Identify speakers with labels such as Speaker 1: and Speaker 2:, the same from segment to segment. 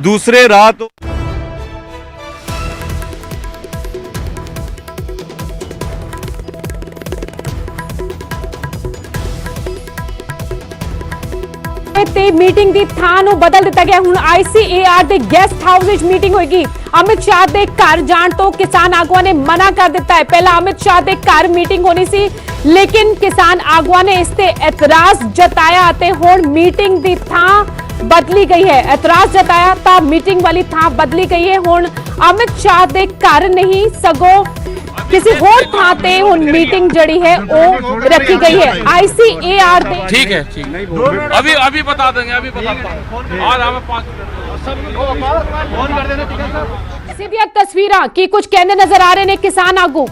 Speaker 1: दूसरे रात
Speaker 2: ਤੇ ਮੀਟਿੰਗ ਦੀ ਥਾਂ ਨੂੰ ਬਦਲ ਦਿੱਤਾ ਗਿਆ। ਹੁਣ ICAR ਦੇ ਗੈਸਟ ਹਾਊਸ ਵਿੱਚ ਮੀਟਿੰਗ ਹੋਏਗੀ। ਅਮਿਤ ਸ਼ਾਹ ਦੇ ਘਰ ਜਾਣ ਤੋਂ ਕਿਸਾਨ ਆਗੂਆਂ ਨੇ ਮਨਾ ਕਰ ਦਿੱਤਾ ਹੈ। ਪਹਿਲਾਂ ਅਮਿਤ ਸ਼ਾਹ ਦੇ ਘਰ ਮੀਟਿੰਗ ਹੋਣੀ ਸੀ, ਲੇਕਿਨ ਕਿਸਾਨ ਆਗੂਆਂ ਨੇ ਇਸ ਤੇ ਇਤਰਾਜ਼ ਜਤਾਇਆ ਅਤੇ ਹੁਣ ਮੀਟਿੰਗ ਦੀ ਥਾਂ ਬਦਲੀ ਗਈ ਹੈ। ਇਤਰਾਜ਼ ਜਤਾਇਆ ਤਾਂ ਮੀਟਿੰਗ ਵਾਲੀ ਥਾਂ ਬਦਲੀ ਗਈ ਹੈ। ਹੁਣ ਅਮਿਤ ਸ਼ਾਹ ਦੇ ਘਰ नहीं सगों किसी होर थां ते हुण मीटिंग जड़ी है वो रखी गई है। ICAR दे
Speaker 3: ठीक है, ठीक अभी बता देंगे, अभी बताता हूं। और हमें 5
Speaker 2: सीधी तस्वीरां की कुछ कहने नजर आ रहे ने किसान आगू।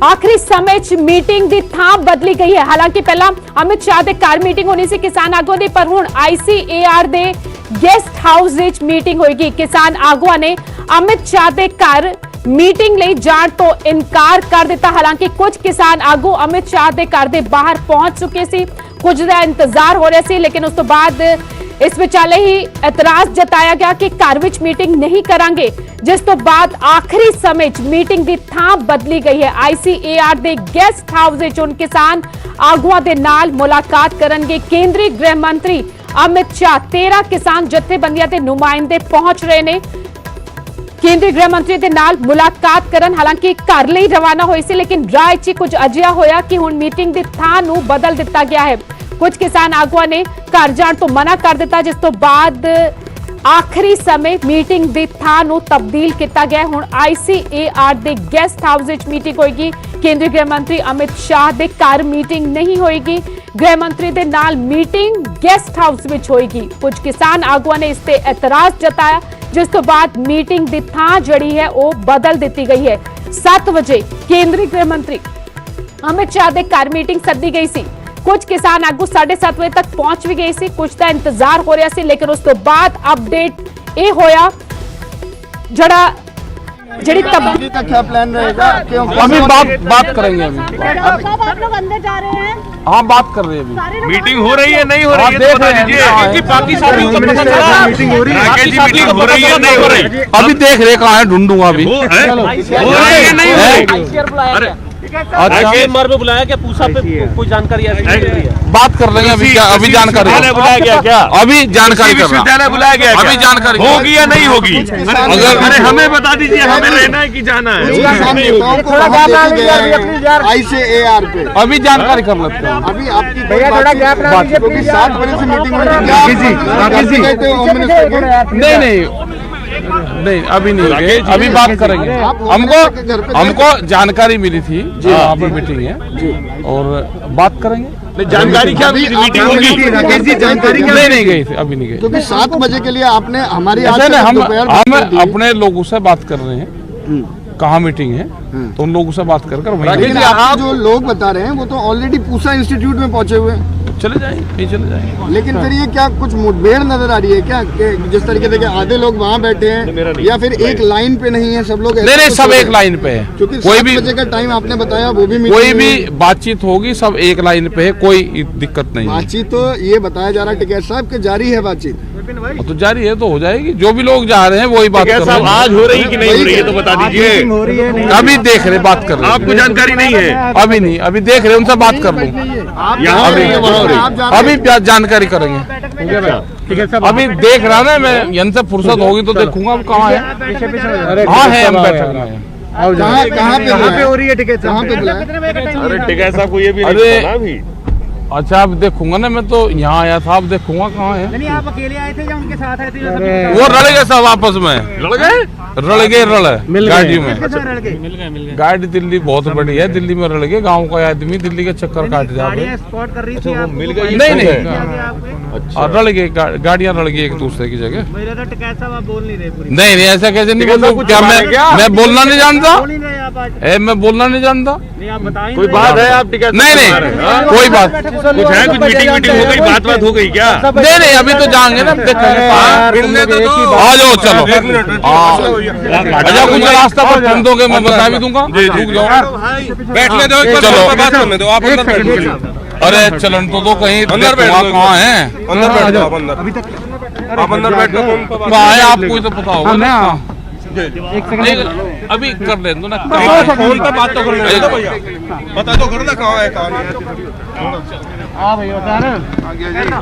Speaker 2: आखिरी समय च मीटिंग दी थां बदली गई है। हालांकि पहला अमित शाह दे घर मीटिंग होनी सी किसान आगुआं दी, पर हुण ICAR they guest house which meeting होएगी। किसान आगुआं ने अमित शाह दे घर मीटिंग लई जाण तो इनकार कर दिता। हालांकि कुछ किसान आगू अमित शाह दे घर दे बाहर पहुंच चुके सी, कुछ दा इंतजार हो रहा सी, लेकिन उस तो बाद इस विचाले ही इतराज जताया गया कि घर विच मीटिंग नहीं करांगे, जिस तो बाद आखिरी समय च मीटिंग दी थां बदली गई है। ICAR they guest house which हुण किसान आगुआं दे नाल मुलाकात करनगे केंद्रीय गृह मंत्री अमित शाह। 13 किसान जथेबंदियां दे नुमाइंदे पहुंच रहे ने केंद्रीय गृह मंत्री दे नाल मुलाकात करन। हालांकि घर लई रवाना होई सी, लेकिन राह च कुछ अजिहा होया कि हुण मीटिंग दी थां नूं बदल दिता गया है। कुछ किसान आगुआं ने घर जाण तो मना कर दिता, जिस तो बाद आखिरी समय मीटिंग दी थां नूं तब्दील किया गया। हुण ICAR they guest house which meeting होएगी। केंद्रीय गृह मंत्री अमित शाह दे घर मीटिंग नहीं होएगी, गृह मंत्री दे नाल मीटिंग गेस्ट हाउस विच होएगी। कुछ किसान आगुआं ने इस ते एतराज जताया, जिस तो बाद मीटिंग दी थां जड़ी है वो बदल दी गई है। 7 बजे केंद्रीय गृह मंत्री अमित शाह दे घर मीटिंग सद्दी गई सी। कुछ किसान आगू 7:30 बजे तक पहुंच भी गए सी, कुछ का इंतजार हो रहा सी, लेकिन उस तो बाद अपडेट ये होया जड़ा जड़ी तब्दीली
Speaker 4: का क्या प्लान रहेगा?
Speaker 3: अभी बात करेंगे। अभी
Speaker 5: आप लोग अंदर जा रहे हैं?
Speaker 3: हाँ, बात कर रहे हैं। अभी
Speaker 1: मीटिंग हो रही है नहीं हो रही है
Speaker 3: देख
Speaker 1: तो बता
Speaker 3: रहे
Speaker 1: दीजिए।
Speaker 3: हैं। बाकी साथी को पता चला
Speaker 1: मीटिंग हो रही है, राकेश जी मीटिंग हो रही है नहीं हो रही?
Speaker 3: अभी देख रहे कहाँ है, ढूंढूंगा अभी।
Speaker 1: हो रही है नहीं हो रही?
Speaker 3: अरे
Speaker 6: अच्छा पे बुलाया क्या? पूछा पे कोई जानकारी
Speaker 3: बात कर रहे हैं अभी। क्या अभी जानकारी
Speaker 1: बुलाया गया क्या?
Speaker 3: अभी जानकारी कर रहा
Speaker 1: विश्वविद्यालय बुलाया गया
Speaker 3: अभी जानकारी
Speaker 1: होगी या नहीं होगी?
Speaker 3: अगर
Speaker 1: अरे हमें बता दीजिए, हमें रहना है कि जाना है?
Speaker 4: ICAR पे
Speaker 3: अभी जानकारी कर लेते हैं।
Speaker 4: अभी आपकी थोड़ा गैप 7 बजे से मीटिंग हो रही है।
Speaker 3: नहीं अभी नहीं गए, अभी बात करेंगे। हमको जानकारी मिली थी यहाँ पर मीटिंग है और बात करेंगे।
Speaker 1: जानकारी क्या मीटिंग होगी?
Speaker 4: राकेश जी जानकारी
Speaker 3: नहीं गई थी, अभी नहीं गई।
Speaker 4: क्योंकि 7 बजे के लिए आपने हमारी
Speaker 3: ऐसे नहीं, हम
Speaker 4: दोपहर
Speaker 3: अपने लोगों से बात कर रहे हैं कहाँ मीटिंग है, तो उन लोगों से बात कर
Speaker 4: लेकिन आप जो लोग बता रहे हैं वो तो ऑलरेडी पूसा इंस्टीट्यूट में पहुंचे हुए हैं।
Speaker 3: चले जाएंगे, चले जाएंगे।
Speaker 4: लेकिन फिर ये क्या कुछ मुठभेड़ नजर आ रही है क्या कि जिस तरीके से कि आधे लोग वहाँ बैठे हैं या फिर एक लाइन पे नहीं है सब लोग?
Speaker 3: नहीं सब एक लाइन पे है।
Speaker 4: क्योंकि
Speaker 3: कोई
Speaker 4: 7
Speaker 3: भी
Speaker 4: बजे का टाइम आपने बताया, वो भी
Speaker 3: कोई भी बातचीत होगी, सब एक लाइन पे है, कोई दिक्कत नहीं है।
Speaker 4: बातचीत तो ये बताया जा रहा है टिकैत साहब के जारी है बातचीत,
Speaker 3: तो जारी है तो हो जाएगी। जो भी लोग जा रहे हैं वही बात कर रहे हैं।
Speaker 1: आज हो रही कि नहीं हो रही है तो बता दीजिए।
Speaker 3: अभी देख रहे, बात कर रहे हैं।
Speaker 1: आपको जानकारी नहीं है?
Speaker 3: अभी नहीं, अभी देख रहे, उनसे बात कर लूँ। अभी जानकारी करेंगे। अभी देख रहा ना मैं, यहाँ से फुर्सत होगी तो देखूंगा कहाँ है। हाँ है, हम बैठक में हैं।
Speaker 4: कहाँ पे हो रही है टिकैत? कहाँ पे बुलाया?
Speaker 1: अरे टिकैत साहब को ये भी
Speaker 3: अरे,
Speaker 1: नहीं पता अभी।
Speaker 3: अच्छा अब देखूंगा ना, मैं तो यहाँ आया था, अब देखूंगा कहाँ है।
Speaker 5: नहीं, आप अकेले आए थे या उनके साथ आए थे?
Speaker 3: वो रल गए सब आपस में,
Speaker 1: लड़ गए?
Speaker 3: गाड़ी में। गाड़ी दिल्ली बहुत बड़ी है, दिल्ली में रल गए। गाँव का आदमी दिल्ली के चक्कर काट जाए।
Speaker 5: स्पॉट कर रही थी आपको?
Speaker 1: मिल गई?
Speaker 3: नहीं और रल गए, गाड़ियाँ रल गई एक दूसरे की जगह।
Speaker 5: मेरे तो टिकैत साहब आप बोल नहीं रहे पूरी।
Speaker 3: नहीं ऐसा कैसे नहीं बोलूं? क्या मैं बोलना नहीं जानता?
Speaker 5: बोल नहीं रहे आप आज?
Speaker 3: मैं बोलना नहीं जानता?
Speaker 5: नहीं, आप बताएं।
Speaker 1: कोई बात है? आप टिकैत
Speaker 3: नहीं कोई बात
Speaker 1: कुछ है? कुछ मीटिंग हो गई, बात हो गई क्या?
Speaker 3: नहीं अभी तो जाएंगे ना, देखेंगे। आ जाओ चलो। अच्छा कुछ रास्ता पर ढूंढ दोगे, मैं बता भी दूंगा। रुक जाओ,
Speaker 1: बैठने दो,
Speaker 3: चलो
Speaker 1: बात करने दो। आप
Speaker 3: अरे चलन तो दो कहीं
Speaker 1: अंदर बैठ
Speaker 3: वहाँ
Speaker 1: जाओ।
Speaker 3: कहाँ है
Speaker 1: अंदर बैठ जाओ आप अंदर आप अंदर बैठ जाओ
Speaker 3: कहाँ है आपको ही तो पता होगा ना
Speaker 5: एक
Speaker 3: नहीं, अभी कर ले दो ना
Speaker 1: फोन पे बात तो करने दो भैया बता तो करो ना कहाँ है कहाँ नहीं
Speaker 5: हाँ भैया बता रहे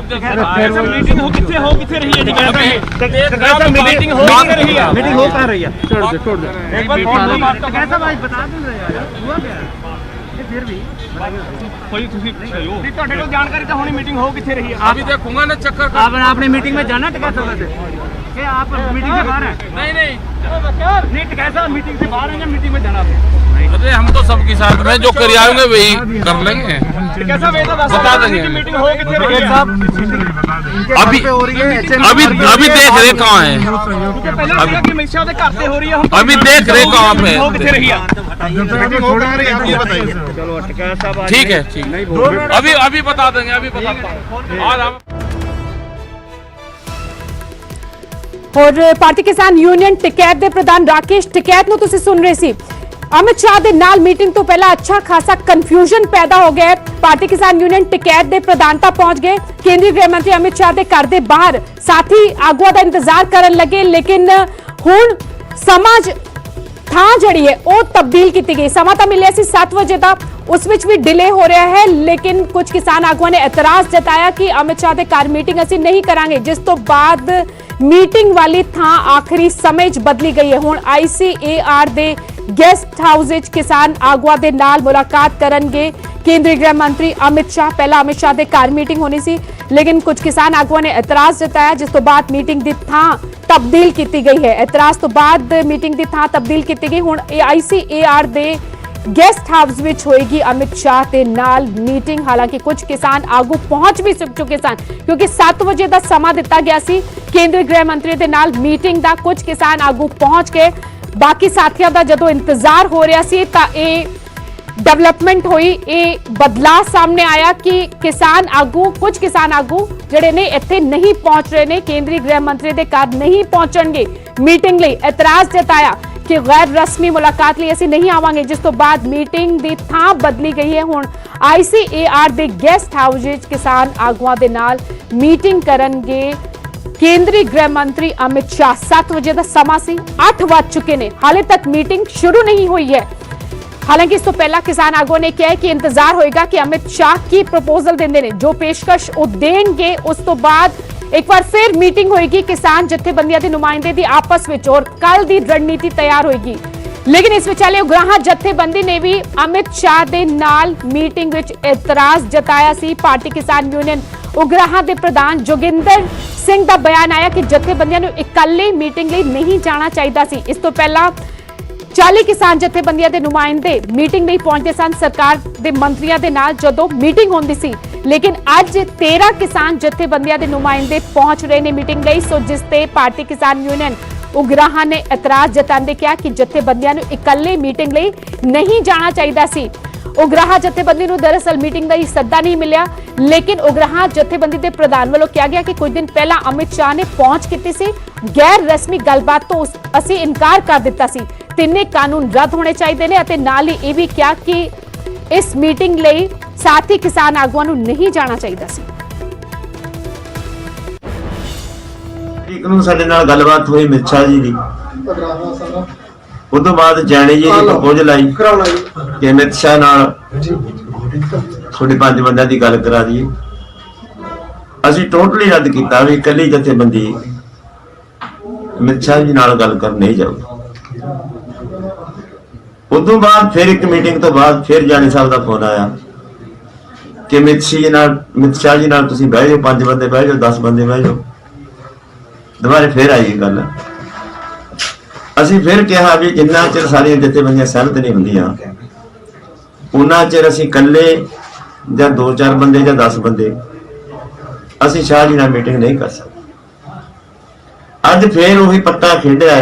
Speaker 5: मीटिंग हो कितने रही है मीटिंग हो रही है मीटिंग हो कहाँ रही है छोड़ दे एक बार फोन पे बात तो कैसा भाई बता दो यार हुआ क्या फिर भी कोई ਤੁਹਾਡੇ ਕੋਲ ਜਾਣਕਾਰੀ ਤਾਂ ਹੋਣੀ मीटिंग हो कितने रही है
Speaker 3: अभी देखूंगा ना चक्कर
Speaker 5: आपने मीटिंग में जाना टिकैसा वैसे कि आप मीटिंग से बाहर हैं
Speaker 3: नहीं नहीं
Speaker 5: नहीं टिकैसा मीटिंग से बाहर हैं या मीटिंग में जाना
Speaker 3: अरे हम तो सबके साथ में जो कर आएंगे वही कर लेंगे
Speaker 5: टिकैसा वेदा
Speaker 3: बता देंगे
Speaker 5: मीटिंग हो कितने रही है साहब
Speaker 3: अभी अभी अभी देख रहे कहाँ है
Speaker 5: ਪਹਿਲਾਂ ਸੀਗਾ ਕਿ ਮਿਸ਼ਾ ਦੇ ਘਰ ਤੇ ਹੋ ਰਹੀ ਹੈ ਹੁਣ
Speaker 3: अभी देख रहे कहाँ पे
Speaker 5: ਹੋ ਕਿੱਥੇ ਰਹੀ ਆ
Speaker 3: ठीक है ठीक अभी अभी बता देंगे अभी बताता हूँ और हम
Speaker 2: और पार्टी किसान यूनियन टिकैत ਦੇ ਪ੍ਰਧਾਨ ਰਾਕੇਸ਼ ਟਿਕੈਤ ਨੂੰ ਤੁਸੀਂ ਸੁਣ ਰਹੇ ਸੀ। ਅਮਿਤ ਸ਼ਾਹ ਦੇ ਨਾਲ ਮੀਟਿੰਗ ਤੋਂ ਪਹਿਲਾਂ ਅੱਛਾ ਖਾਸਾ ਕਨਫਿਊਜ਼ਨ ਪੈਦਾ ਹੋ ਗਿਆ ਹੈ। ਪਾਰਟੀ ਕਿਸਾਨ ਯੂਨੀਅਨ टिकैत ਦੇ ਪ੍ਰਧਾਨ ਤਾਂ ਪਹੁੰਚ ਗਏ ਕੇਂਦਰੀ ਗ੍ਰਹਿ ਮੰਤਰੀ ਅਮਿਤ ਸ਼ਾਹ ਦੇ ਘਰ ਦੇ ਬਾਹਰ ਸਾਥੀ ਆਗੂਆਂ ਦਾ ਇੰਤਜ਼ਾਰ ਕਰਨ ਲੱਗੇ ਲੇਕਿਨ ਹੁਣ ਸਮਾਜ ਥਾਂ ਜਿਹੜੀ ਹੈ ਉਹ ਤਬਦੀਲ ਕੀਤੀ ਗਈ। ਸਮਾਂ ਤਾਂ ਮਿਲਿਆ ਸੀ 7 ਵਜੇ ਦਾ ਉਸ ਵਿੱਚ ਵੀ ਡਿਲੇ ਹੋ ਰਿਹਾ ਹੈ ਲੇਕਿਨ ਕੁਝ ਕਿਸਾਨ ਆਗੂਆਂ ਨੇ ਇਤਰਾਜ਼ ਜਤਾਇਆ ਕਿ ਅਮਿਤ ਸ਼ਾਹ ਦੇ ਘਰ ਮੀਟਿੰਗ ਅਸੀਂ ਨਹੀਂ ਕਰਾਂਗੇ ਜਿਸ ਤੋਂ ਬਾਅਦ ਮੀਟਿੰਗ ਵਾਲੀ ਥਾਂ ਆਖਰੀ ਸਮੇਂ 'ਚ ਬਦਲੀ ਗਈ ਹੈ। ਹੁਣ ICAR ਦੇ ਗੈਸਟ ਹਾਊਸ ਵਿੱਚ ਕਿਸਾਨ ਆਗੂਆਂ ਦੇ ਨਾਲ ਮੁਲਾਕਾਤ ਕਰਨਗੇ ਕੇਂਦਰੀ ਗ੍ਰਹਿ ਮੰਤਰੀ ਅਮਿਤ ਸ਼ਾਹ। ਪਹਿਲਾਂ ਅਮਿਤ ਸ਼ਾਹ ਦੇ ਘਰ ਮੀਟਿੰਗ ਹੋਣੀ ਸੀ ਲੇਕਿਨ ਕੁਝ ਕਿਸਾਨ ਆਗੂਆਂ ਨੇ ਇਤਰਾਜ਼ ਜਤਾਇਆ ਜਿਸ ਤੋਂ ਬਾਅਦ ਮੀਟਿੰਗ ਦੀ ਥਾਂ ਤਬਦੀਲ ਕੀਤੀ ਗਈ ਹੈ। ਇਤਰਾਜ਼ ਤੋਂ ਬਾਅਦ ਮੀਟਿੰਗ ਦੀ ਥਾਂ ਤਬਦੀਲ ਕੀਤੀ ਗਈ। ਹੁਣ ICAR ਦੇ ਗੈਸਟ ਹਾਊਸ ਵਿੱਚ ਹੋਏਗੀ ਅਮਿਤ ਸ਼ਾਹ ਦੇ ਨਾਲ ਮੀਟਿੰਗ। ਹਾਲਾਂਕਿ ਕੁਝ ਕਿਸਾਨ ਆਗੂ ਪਹੁੰਚ ਵੀ ਚੁੱਕੇ ਸਨ ਕਿਉਂਕਿ 7 ਵਜੇ ਦਾ ਸਮਾਂ ਦਿੱਤਾ ਗਿਆ ਸੀ ਕੇਂਦਰੀ ਗ੍ਰਹਿ ਮੰਤਰੀ ਦੇ ਨਾਲ ਮੀਟਿੰਗ ਦਾ। ਕੁਝ ਕਿਸਾਨ ਆਗੂ ਪਹੁੰਚ ਕੇ ਬਾਕੀ ਸਾਥੀਆਂ ਦਾ ਜਦੋਂ ਇੰਤਜ਼ਾਰ ਹੋ ਰਿਹਾ ਸੀ ਤਾਂ ਇਹ ਡਿਵੈਲਪਮੈਂਟ ਹੋਈ। ਇਹ ਬਦਲਾਅ ਸਾਹਮਣੇ ਆਇਆ ਕਿ ਕਿਸਾਨ ਆਗੂ ਕੁਝ ਕਿਸਾਨ ਆਗੂ ਜਿਹੜੇ ਨੇ ਇੱਥੇ ਨਹੀਂ ਪਹੁੰਚ ਰਹੇ ਨੇ ਕੇਂਦਰੀ ਗ੍ਰਹਿ ਮੰਤਰੀ ਦੇ ਘਰ ਨਹੀਂ ਪਹੁੰਚਣਗੇ ਮੀਟਿੰਗ ਲਈ। ਇਤਰਾਜ਼ ਜਤਾਇਆ ਕਿ ਗੈਰ ਰਸਮੀ ਮੁਲਾਕਾਤ ਲਈ ਅਸੀਂ ਨਹੀਂ ਆਵਾਂਗੇ ਜਿਸ ਤੋਂ ਬਾਅਦ ਮੀਟਿੰਗ ਦੀ ਥਾਂ ਬਦਲੀ ਗਈ ਹੈ। ਹੁਣ ICAR ਦੇ ਗੈਸਟ ਹਾਊਸ ਵਿੱਚ ਕਿਸਾਨ ਆਗੂਆਂ ਦੇ ਨਾਲ ਮੀਟਿੰਗ ਕਰਨਗੇ ਕੇਂਦਰੀ ਗ੍ਰਹਿ ਮੰਤਰੀ ਅਮਿਤ ਸ਼ਾਹ। 7 ਵਜੇ ਦਾ ਸਮਾਂ ਸੀ 8 ਵੱਜ ਚੁੱਕੇ ਨੇ ਹਾਲੇ ਤੱਕ ਮੀਟਿੰਗ ਸ਼ੁਰੂ ਨਹੀਂ ਹੋਈ ਹੈ। ਹਾਲਾਂਕਿ ਇਸ ਤੋਂ ਪਹਿਲਾਂ ਕਿਸਾਨ ਆਗੂਆਂ ਨੇ ਕਿਹਾ ਕਿ ਇੰਤਜ਼ਾਰ ਹੋਏਗਾ ਕਿ ਅਮਿਤ ਸ਼ਾਹ ਕੀ ਪ੍ਰਪੋਜ਼ਲ ਦਿੰਦੇ ਨੇ ਜੋ ਪੇਸ਼ਕਸ਼ ਉਹ ਦੇਣਗੇ ਉਸ ਤੋਂ ਬਾਅਦ ਇੱਕ ਵਾਰ ਫਿਰ ਮੀਟਿੰਗ ਹੋਏਗੀ ਕਿਸਾਨ ਜਥੇਬੰਦੀਆਂ ਦੇ ਨੁਮਾਇੰਦੇ ਦੀ ਆਪਸ ਵਿੱਚ ਔਰ ਕੱਲ ਦੀ ਰਣਨੀਤੀ ਤਿਆਰ ਹੋਏਗੀ। ਲੇਕਿਨ ਇਸ ਵਿਚਾਲੇ ਉਗਰਾਹਾਂ ਜਥੇਬੰਦੀ ਨੇ ਵੀ ਅਮਿਤ ਸ਼ਾਹ ਦੇ ਨਾਲ ਮੀਟਿੰਗ ਵਿੱਚ ਇਤਰਾਜ਼ ਜਤਾਇਆ ਸੀ। ਪਾਰਟੀ ਕਿਸਾਨ ਯੂਨੀਅਨ ਉਗਰਾਹਾਂ ਦੇ ਪ੍ਰਧਾਨ ਜੋਗਿੰਦਰ ਸਿੰਘ ਦਾ ਬਿਆਨ ਆਇਆ ਕਿ ਜਥੇਬੰਦੀਆਂ ਨੂੰ ਇਕੱਲੇ ਮੀਟਿੰਗ ਲਈ ਨਹੀਂ ਜਾਣਾ ਚਾਹੀਦਾ ਸੀ। ਇਸ ਤੋਂ ਪਹਿਲਾਂ 40 ਕਿਸਾਨ ਜਥੇਬੰਦੀਆਂ ਦੇ ਨੁਮਾਇੰਦੇ ਮੀਟਿੰਗ ਲਈ ਪਹੁੰਚਦੇ ਸਨ ਸਰਕਾਰ ਦੇ ਮੰਤਰੀਆਂ ਦੇ ਨਾਲ ਜਦੋਂ ਮੀਟਿੰਗ ਹੁੰਦੀ ਸੀ ਲੇਕਿਨ ਅੱਜ 13 ਕਿਸਾਨ ਜਥੇਬੰਦੀਆਂ ਦੇ ਨੁਮਾਇੰਦੇ ਪਹੁੰਚ ਰਹੇ ਨੇ ਮੀਟਿੰਗ ਲਈ। ਸੋ ਜਿਸ ਤੇ ਪਾਰਟੀ ਕਿਸਾਨ ਯੂਨੀਅਨ ਉਗਰਾਹਾਂ ਨੇ ਇਤਰਾਜ਼ ਜਤਾਉਂਦੇ ਕਿਹਾ ਕਿ ਜਥੇਬੰਦੀਆਂ ਨੂੰ ਇਕੱਲੇ ਮੀਟਿੰਗ ਲਈ ਨਹੀਂ ਜਾਣਾ ਚਾਹੀਦਾ ਸੀ। ਉਗਰਾਹਾਂ ਜਥੇਬੰਦੀ ਨੂੰ ਦਰਅਸਲ ਮੀਟਿੰਗ ਦਾ ਸੱਦਾ ਨਹੀਂ ਮਿਲਿਆ ਲੇਕਿਨ ਉਗਰਾਹਾਂ ਜਥੇਬੰਦੀ ਦੇ ਪ੍ਰਧਾਨ ਵੱਲੋਂ ਕਿਹਾ ਗਿਆ ਕਿ ਕੁਝ ਦਿਨ ਪਹਿਲਾਂ ਅਮਿਤ ਸ਼ਾਹ ਨੇ ਪਹੁੰਚ ਕੀਤੀ ਸੀ ਗੈਰ ਰਸਮੀ ਗੱਲਬਾਤ ਤੋਂ ਅਸੀਂ ਇਨਕਾਰ ਕਰ ਦਿੱਤਾ ਸੀ। ਤਿੰਨੇ ਕਾਨੂੰਨ ਰੱਦ ਹੋਣੇ ਚਾਹੀਦੇ ਨੇ ਅਤੇ ਨਾਲ ਹੀ ਇਹ ਵੀ ਕਿਹਾ ਕਿ ਇਸ ਮੀਟਿੰਗ ਲਈ ਸਾਥੀ ਕਿਸਾਨ ਆਗੂਆਂ ਨੂੰ ਨਹੀਂ ਜਾਣਾ ਚਾਹੀਦਾ ਸੀ।
Speaker 7: ਇੱਕ ਨੂੰ ਸਾਡੇ ਨਾਲ ਗੱਲਬਾਤ ਹੋਈ ਮਿੱਛਾ ਜੀ ਦੀ ਉਸ ਤੋਂ ਬਾਅਦ ਜੈਣੀ ਜੀ ਦੀ ਪ੍ਰਪੋਜ਼ਲ ਆਈ ਕਿ ਅਮਿਤ ਸ਼ਾਹ ਨਾਲ ਥੋੜੇ 5 ਬੰਦਿਆਂ ਦੀ ਗੱਲ ਕਰਾ ਦਈਏ। ਅਸੀਂ ਟੋਟਲੀ ਰੱਦ ਕੀਤਾ ਵੀ ਇਕੱਲੀ ਜਥੇਬੰਦੀ ਅਮਿਤ ਸ਼ਾਹ ਜੀ ਨਾਲ ਗੱਲ ਕਰਨ ਨਹੀਂ ਜਾਊਗੀ। ਉਸ ਤੋਂ ਬਾਅਦ ਫਿਰ ਇੱਕ ਮੀਟਿੰਗ ਤੋਂ ਬਾਅਦ ਫਿਰ ਜਾਣੀ ਸਾਹਿਬ ਦਾ ਫੋਨ ਆਇਆ ਕਿ ਅਮਿਤ ਸ਼ਾਹ ਜੀ ਨਾਲ ਤੁਸੀਂ ਬਹਿ ਜਾਓ 5 ਬੰਦੇ ਬਹਿ ਜਾਓ 10 ਬੰਦੇ ਬਹਿ ਜਾਓ। ਦੁਬਾਰੇ ਫਿਰ ਆਈ ਗੱਲ। ਅਸੀਂ ਫਿਰ ਕਿਹਾ ਵੀ ਜਿੰਨਾ ਚਿਰ ਸਾਰੀਆਂ ਜਥੇਬੰਦੀਆਂ ਸਹਿਮਤ ਨਹੀਂ ਹੁੰਦੀਆਂ ਉਹਨਾਂ ਚਿਰ ਅਸੀਂ ਇਕੱਲੇ ਜਾਂ 2-4 ਬੰਦੇ ਜਾਂ 10 ਬੰਦੇ ਅਸੀਂ ਸ਼ਾਹ ਜੀ ਨਾਲ ਮੀਟਿੰਗ ਨਹੀਂ ਕਰ ਸਕਦੇ। ਅੱਜ ਫਿਰ ਉਹੀ ਪੱਤਾ ਖੇਡਿਆ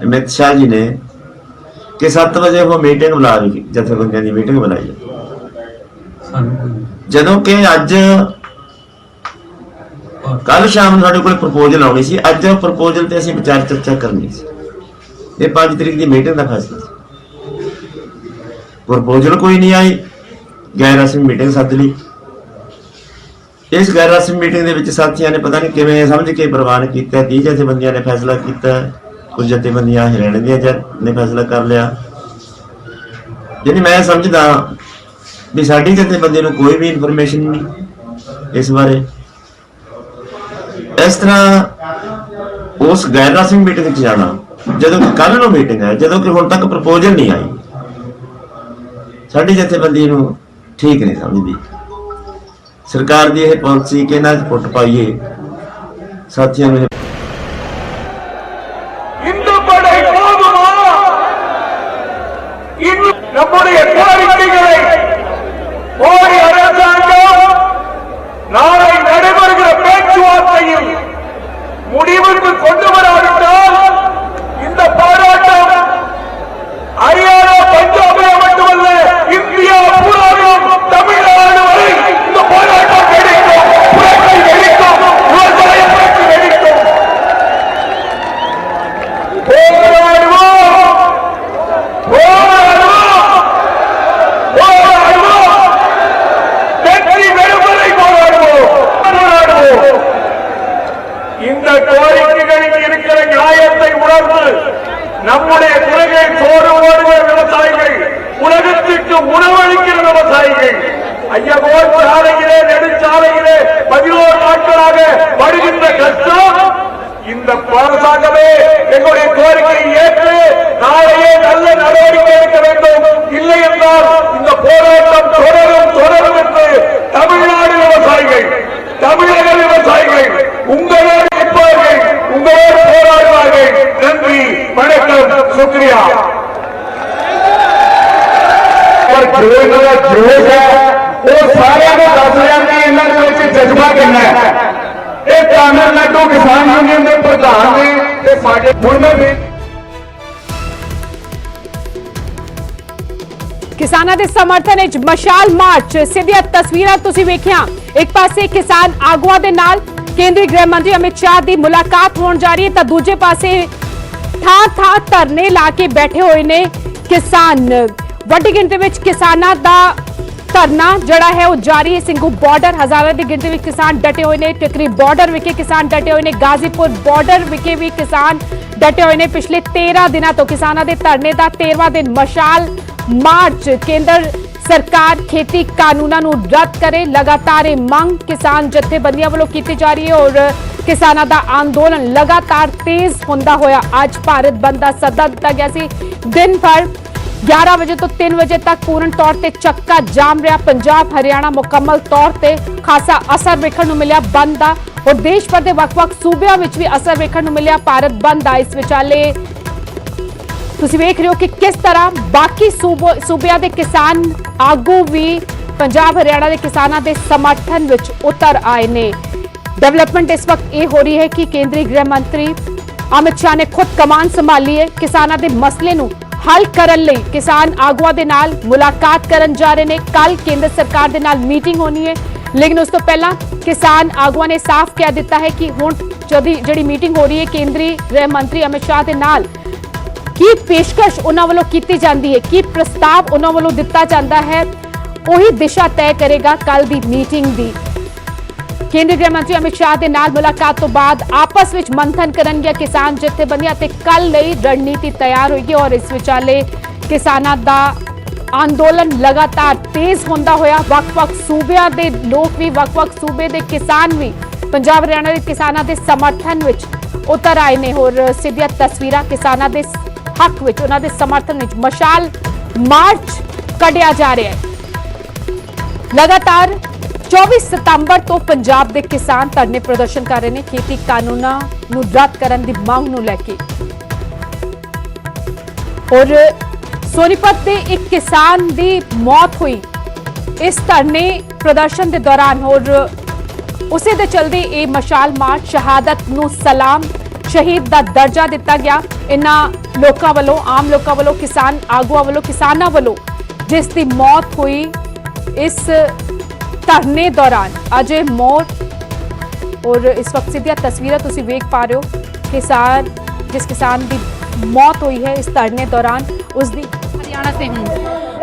Speaker 7: ਅਮਿਤ ਸ਼ਾਹ ਜੀ ਨੇ ਕਿ 7 ਵਜੇ ਉਹ ਮੀਟਿੰਗ ਬੁਲਾ ਰਹੀ ਜਥੇਬੰਦੀਆਂ ਦੀ ਮੀਟਿੰਗ ਬੁਲਾਈ ਹੈ ਜਦੋਂ ਕਿ ਅੱਜ ਕੱਲ ਸ਼ਾਮ ਨੂੰ ਸਾਡੇ ਕੋਲ ਪ੍ਰਪੋਜ਼ਲ ਆਉਣੀ ਸੀ। ਅੱਜ ਉਹ ਪ੍ਰਪੋਜ਼ਲ ਤੇ ਅਸੀਂ ਵਿਚਾਰ ਚਰਚਾ ਕਰਨੀ ਸੀ। ਇਹ 5 ਤਰੀਕ ਦੀ ਮੀਟਿੰਗ ਦਾ ਫੈਸਲਾ ਸੀ। ਪ੍ਰਪੋਜ਼ਲ ਕੋਈ ਨਹੀਂ ਆਈ ਗੈਰ ਰਸਮੀ ਮੀਟਿੰਗ ਸੱਦ ਲਈ। ਇਸ ਗੈਰ ਰਸਮੀ ਮੀਟਿੰਗ ਦੇ ਵਿੱਚ ਸਾਥੀਆਂ ਨੇ ਪਤਾ ਨਹੀਂ ਕਿਵੇਂ ਸਮਝ ਕੇ ਪ੍ਰਵਾਨ ਕੀਤਾ। 30 ਜਥੇਬੰਦੀਆਂ ਨੇ ਫੈਸਲਾ ਕੀਤਾ, ਕੁਝ ਜਥੇਬੰਦੀਆਂ ਹਰਿਆਣੇ ਦੀਆਂ ਨੇ ਫੈਸਲਾ ਕਰ ਲਿਆ। ਜਿਹਨੇ ਮੈਂ ਸਮਝਦਾ ਵੀ ਸਾਡੀ ਜਥੇਬੰਦੀ ਨੂੰ ਕੋਈ ਵੀ ਇਨਫੋਰਮੇਸ਼ਨ ਨਹੀਂ ਇਸ ਬਾਰੇ। ਇਸ ਤਰ੍ਹਾਂ ਉਸ ਗੈਰ ਰਸਮੀ ਮੀਟਿੰਗ ਵਿੱਚ ਜਾਣਾ, ਜਦੋਂ ਕਿ ਕੱਲ ਨੂੰ ਮੀਟਿੰਗ ਹੈ, ਜਦੋਂ ਕਿ ਹੁਣ ਤੱਕ ਪ੍ਰਪੋਜ਼ਲ ਨਹੀਂ ਆਈ, ਸਾਡੀ ਜਥੇਬੰਦੀ ਨੂੰ ਠੀਕ ਨਹੀਂ ਸਮਝਦੀ। ਸਰਕਾਰ ਦੀ ਇਹ ਪਾਲਿਸੀ ਕਿ ਇਹਨਾਂ 'ਚ ਫੁੱਟ ਪਾਈਏ ਸਾਥੀਆਂ ਨੂੰ।
Speaker 8: நம்முடைய கோரிக்கைகளை மோடி அரசாங்கம் நாளை நடைபெறுகிற பேச்சுவார்த்தையில் முடிவுக்கு கொண்டு வராவிட்டால் இந்த போராட்டம் ஹரியானா பஞ்சாபில் மட்டுமல்ல இந்தியா பூராவிலும் தமிழ்நாடு வரை இந்த போராட்டம் வெடிக்கும், புரட்சி வெடிக்கும், விவசாய புரட்சி வெடிக்கும். இந்த கோரிக்கைகளில் இருக்கிற நியாயத்தை உணர்ந்து நம்முடைய குறைகளை சோறு ஓடுகிற விவசாயிகள், உலகத்திற்கு உணவளிக்கிற விவசாயிகள், ஐயகோல் சாலையிலே நெடுஞ்சாலையிலே 11 நாட்களாக படுகின்ற கஷ்டம், இந்த அரசாங்கமே எங்களுடைய கோரிக்கையை ஏற்று நாளையே நல்ல நடவடிக்கை எடுக்க வேண்டும். இல்லை என்றால் இந்த போராட்டம் தொடரும் என்று தமிழ்நாடு விவசாயிகள், தமிழக விவசாயிகள் உங்களோடு நிற்பார்கள், உங்களோடு போராடுவார்கள். நன்றி, வணக்கம், शुक्रिया। जो जोश है वो सारे को दस हजार जज्बा करना है। तमिलनाडु किसान यूनियन के प्रधान ने
Speaker 2: किसानां दे समर्थन विच मशाल मार्च सीधियां तस्वीरां तुसीं वेखियां। एक पासे किसान आगुआं दे नाल केंद्रीय गृह मंत्री अमित शाह की मुलाकात होने जा रही है, तो दूजे पासे थां धरने ला के बैठे हुए ने किसान। वड्डी गिनती में किसानां दा धरना जड़ा है वो जारी है। सिंघू बॉर्डर हजारों की गिनती में किसान डटे हुए ने, टिकरी बॉर्डर विखे किसान डटे हुए ने, गाजीपुर बॉर्डर विखे भी किसान डटे हुए ने। पिछले 13 दिनों तो किसानों के धरने का 13वां दिन मशाल मार्च। केंद्र सरकार खेती कानूनों को रद्द करे, लगातार मंग किसान जथेबंदियों वालों की जा रही है और किसानों का आंदोलन लगातार तेज होंदा होया अज भारत बंद का सद्दा दिता गया सी। दिन भर 11 बजे तो 3 बजे तक पूर्ण तौर पर चक्का जाम रहा। पंजाब हरियाणा मुकम्मल तौर पर खासा असर वेखण नूं मिलिया बंद का, और देश भर के वख-वख सूबियां विच भी असर वेखण नूं मिलिया भारत बंद का। इस विचाले तुसीं वेख रहे हो कि किस तरह बाकी सूबियां दे किसान आगू भी पंजाब हरियाणा के किसानों के समर्थन विच उतर आए ने। डेवलपमेंट इस वक्त ये हो रही है कि केंद्रीय गृह मंत्री अमित शाह ने खुद कमान संभाली है। किसानों के मसले नूं हल करन लई किसान आगुआं दे नाल मुलाकात करन जा रहे ने। कल केंद्र सरकार दे नाल मीटिंग होनी है, लेकिन उस तो पहला किसान आगुआं ने साफ कह दिता है कि हुण जिहड़ी मीटिंग हो रही है केंद्रीय गृह मंत्री अमित शाह दे नाल की पेशकश उन्हां वालों कीती जांदी है, की प्रस्ताव उन्हां वालों दिता जांदा है, वही दिशा तय करेगा कल दी मीटिंग दी। केंद्रीय गृह मंत्री अमित शाह के नाल मुलाकात तो बाद आपस में मंथन करनगियां किसान जथेबंदियां ते कल लई रणनीति तैयार होगी। और इस विचाले किसानां दा आंदोलन लगातार तेज होंदा होया वख-वख सूबियां दे लोग भी, वख-वख सूबे दे किसान भी पंजाब हरियाणा के किसानां दे समर्थन विच उतर आए ने। और सीधियां तस्वीरां किसानां दे हक विच, उन्हां दे समर्थन विच मशाल मार्च कढ़िया जा रहा है। लगातार 24 सितंबर तो पंजाब के किसान धरने प्रदर्शन कर रहे हैं खेती कानूनों नूं रद्द करन दी मांग नूं लैके। और सोनीपत के एक किसान की मौत हुई इस धरने प्रदर्शन के दौरान, और उसे दे चलते ये मशाल मार्च शहादत नूं सलाम, शहीद का दर्जा दिता गया। इन्हां लोकां वालों, आम लोकां वालों, किसान आगुआं वालों, किसानां वालों जिस दी मौत हुई इस धरने दौरान अजय मोर। और इस वक्त सीधियां तस्वीरें तुसीं वेख पा रहे हो, किसान जिस किसान की मौत हुई है इस धरने दौरान, उसकी
Speaker 9: हरियाणा से हूँ।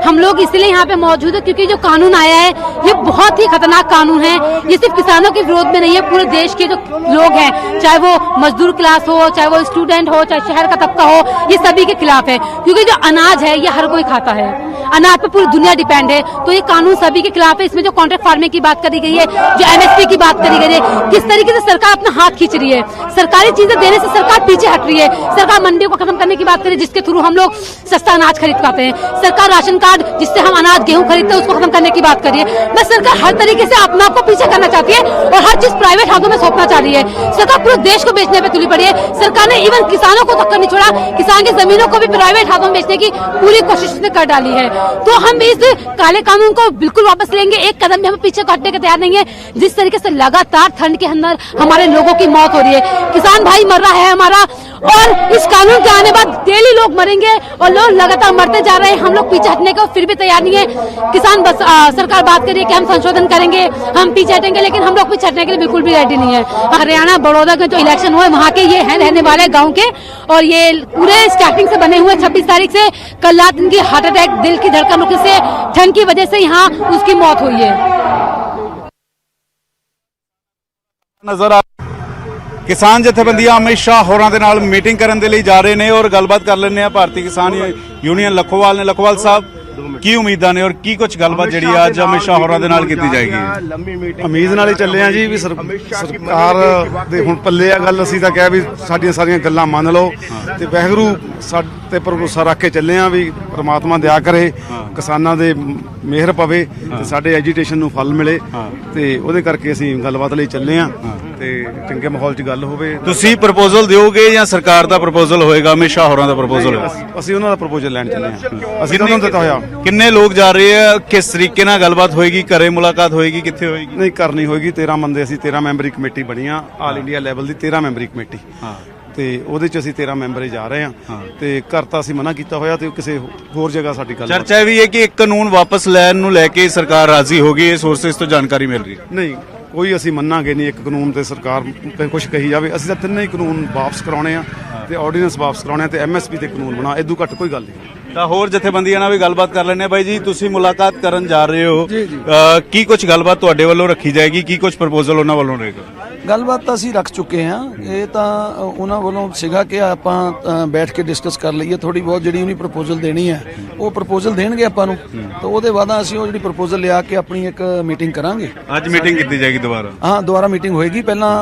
Speaker 9: हम लोग इसलिए यहाँ पे मौजूद है क्योंकि जो कानून आया है ये बहुत ही खतरनाक कानून है। ये सिर्फ किसानों के विरोध में नहीं है, पूरे देश के जो लोग हैं, चाहे वो मजदूर क्लास हो, चाहे वो स्टूडेंट हो, चाहे शहर का तबका हो, ये सभी के खिलाफ है। क्योंकि जो अनाज है ये हर कोई खाता है, अनाज पे पूरी दुनिया डिपेंड है, तो ये कानून सभी के खिलाफ है। इसमें जो कॉन्ट्रैक्ट फार्मिंग की बात करी गई है, जो MSP की बात करी गई है, किस तरीके से सरकार अपना हाथ खींच रही है, सरकारी चीजें देने से सरकार पीछे हट रही है। सरकार मंडियों को खत्म करने की बात करे जिसके थ्रू हम लोग सस्ता अनाज खरीद पाते हैं, सरकार राशन कार्ड जिससे हम अनाज गेहूं खरीदते हैं उसको खत्म करने की बात करिए। बस सरकार हर तरीके से अपना को पीछे करना चाहती है और हर चीज प्राइवेट हाथों में सौंपना चाह रही है। सरकार पूरे देश को बेचने पे तुली पड़ी है। सरकार ने इवन किसानों को तक नहीं छोड़ा, किसान की जमीनों को भी प्राइवेट हाथों में बेचने की पूरी कोशिश उसने कर डाली है। तो हम इस काले कानून को बिल्कुल वापस लेंगे, एक कदम भी हम पीछे हटने के तैयार नहीं है। जिस तरीके से लगातार ठंड के अंदर हमारे लोगों की मौत हो रही है, किसान भाई मर रहा है हमारा, और इस कानून के आने बाद डेली लोग मरेंगे और लोग लगातार मरते जा रहे हैं। हम लोग पीछे हटने को फिर भी तैयार नहीं है। किसान बस सरकार बात करिए कि हम संशोधन करेंगे, हम पीछे हटेंगे, लेकिन हम लोग पीछे हटने के लिए बिल्कुल भी रेडी नहीं है। हरियाणा बड़ौदा के जो इलेक्शन हुए वहाँ के ये हैं रहने वाले गाँव के, और ये पूरे स्टार्टिंग से बने हुए। 26 तारीख से कल रात इनकी हार्ट अटैक, दिल की धड़कन रुकने से, ठंड की वजह से यहाँ उसकी मौत हुई है।
Speaker 10: नजर आ किसान जथेबंदियां अमित शाह होरां दे नाल मीटिंग करन दे लई जा रहे ने और गलबात कर लेने भारतीय किसान यूनियन लखोवाल ने। लखोवाल साहब की उम्मीदां ने और की कुछ गलबात जिहड़ी अज अमित शाह होरां दे नाल कीती जाएगी?
Speaker 11: उम्मीद नाल ही चले जी भी सरकार दे हुण पल्ले आ गल। असीं तां कहा भी साडियां सारियां गल्लां मन लो ते वाहिगुरू साडे पर भरोसा रख के चले आ भी परमात्मा दया करे, किसानां दे मेहर पवे ते साडे एजुटेशन नूं फल मिले ते ਉਹਦੇ ਕਰਕੇ ਅਸੀਂ ਗੱਲਬਾਤ ਲਈ ਚੱਲੇ ਆ ਤੇ ਚੰਗੇ ਮਾਹੌਲ 'ਚ ਗੱਲ ਹੋਵੇ।
Speaker 10: ਤੁਸੀਂ ਪ੍ਰਪੋਜ਼ਲ ਦਿਓਗੇ ਜਾਂ ਸਰਕਾਰ ਦਾ ਪ੍ਰਪੋਜ਼ਲ ਹੋਏਗਾ? ਅਮਿਤ ਸ਼ਾਹ ਹੋਰਾਂ ਦਾ ਪ੍ਰਪੋਜ਼ਲ
Speaker 11: ਅਸੀਂ ਉਹਨਾਂ ਦਾ ਪ੍ਰਪੋਜ਼ਲ ਲੈਣ ਚੱਲੇ ਆ। ਅਸੀਂ ਉਹਨਾਂ ਨੂੰ ਦਿੱਤਾ ਹੋਇਆ।
Speaker 10: ਕਿੰਨੇ ਲੋਕ ਜਾ ਰਹੇ ਆ? ਕਿਸ ਤਰੀਕੇ ਨਾਲ ਗੱਲਬਾਤ ਹੋਏਗੀ? ਘਰੇ ਮੁਲਾਕਾਤ ਹੋਏਗੀ? ਕਿੱਥੇ ਹੋਏਗੀ?
Speaker 11: ਨਹੀਂ ਕਰਨੀ ਹੋਏਗੀ। 13 ਬੰਦੇ ਅਸੀਂ 13 ਮੈਂਬਰੀ ਕਮੇਟੀ ਬਣੀ ਆ, ਆਲ ਇੰਡੀਆ ਲੈਵਲ ਦੀ 13 ਮੈਂਬਰੀ ਕਮੇਟੀ ਤੇ ਉਹਦੇ 'ਚ ਅਸੀਂ 13 ਮੈਂਬਰ ਹੀ ਜਾ ਰਹੇ ਆ ਤੇ ਘਰ ਤਾਂ ਅਸੀਂ ਮਨਾ ਕੀਤਾ ਹੋਇਆ ਤੇ ਕਿਸੇ ਹੋਰ ਜਗ੍ਹਾ ਸਾਡੀ ਗੱਲ
Speaker 10: ਚਰਚਾ ਵੀ ਹੈ ਕਿ ਇੱਕ ਕਾਨੂੰਨ ਵਾਪਸ ਲੈਣ ਨੂੰ ਲੈ ਕੇ ਸਰਕਾਰ ਰਾਜ਼ੀ ਹੋ ਗਈ ਹੈ, ਸੋਰਸਸ ਤੋਂ ਜਾਣਕਾਰੀ ਮਿਲ ਰਹੀ ਹੈ।
Speaker 11: ਨਹੀਂ ਕੋਈ ਅਸੀਂ ਮੰਨਾਂਗੇ ਨਹੀਂ ਇੱਕ ਕਾਨੂੰਨ ਤੇ ਸਰਕਾਰ ਕੁਝ ਕਹੀ ਜਾਵੇ। ਅਸੀਂ ਤਾਂ ਤਿੰਨੇ ਹੀ ਕਾਨੂੰਨ ਵਾਪਸ ਕਰਾਉਣੇ ਆ ਤੇ ਆਰਡੀਨੈਂਸ ਵਾਪਸ ਕਰਾਉਣੇ ਆ ਤੇ MSP ਤੇ ਕਾਨੂੰਨ ਬਣਾ, ਇਦੋਂ ਘੱਟ ਕੋਈ ਗੱਲ ਨਹੀਂ।
Speaker 10: ਤਾਂ ਹੋਰ ਜਥੇਬੰਦੀਆਂ ਨਾਲ ਵੀ ਗੱਲਬਾਤ ਕਰ ਲੈਣੇ। ਬਾਈ ਜੀ ਤੁਸੀਂ ਮੁਲਾਕਾਤ ਕਰਨ ਜਾ ਰਹੇ ਹੋ, ਕੀ ਕੁਝ ਗੱਲਬਾਤ ਤੁਹਾਡੇ ਵੱਲੋਂ ਰੱਖੀ ਜਾਏਗੀ? ਕੀ ਕੁਝ ਪ੍ਰਪੋਜ਼ਲ ਉਹਨਾਂ ਵੱਲੋਂ ਰਹੇਗਾ?
Speaker 12: ਗੱਲਬਾਤ ਤਾਂ ਅਸੀਂ ਰੱਖ ਚੁੱਕੇ ਹਾਂ। ਇਹ ਤਾਂ ਉਹਨਾਂ ਵੱਲੋਂ ਸੀਗਾ ਕਿ ਆਪਾਂ ਬੈਠ ਕੇ ਡਿਸਕਸ ਕਰ ਲਈਏ ਥੋੜੀ ਬਹੁਤ ਜਿਹੜੀ ਉਹਨੀ ਪ੍ਰਪੋਜ਼ਲ ਦੇਣੀ ਹੈ, ਉਹ ਪ੍ਰਪੋਜ਼ਲ ਦੇਣਗੇ ਆਪਾਂ ਨੂੰ, ਤਾਂ ਉਹਦੇ ਬਾਅਦ ਅਸੀਂ ਉਹ ਜਿਹੜੀ ਪ੍ਰਪੋਜ਼ਲ ਲਿਆ ਕੇ ਆਪਣੀ ਇੱਕ ਮੀਟਿੰਗ ਕਰਾਂਗੇ।
Speaker 10: ਅੱਜ ਮੀਟਿੰਗ ਕੀਤੀ ਜਾਏਗੀ ਦੁਬਾਰਾ?
Speaker 12: ਹਾਂ ਦੁਬਾਰਾ ਮੀਟਿੰਗ ਹੋਏਗੀ। ਪਹਿਲਾਂ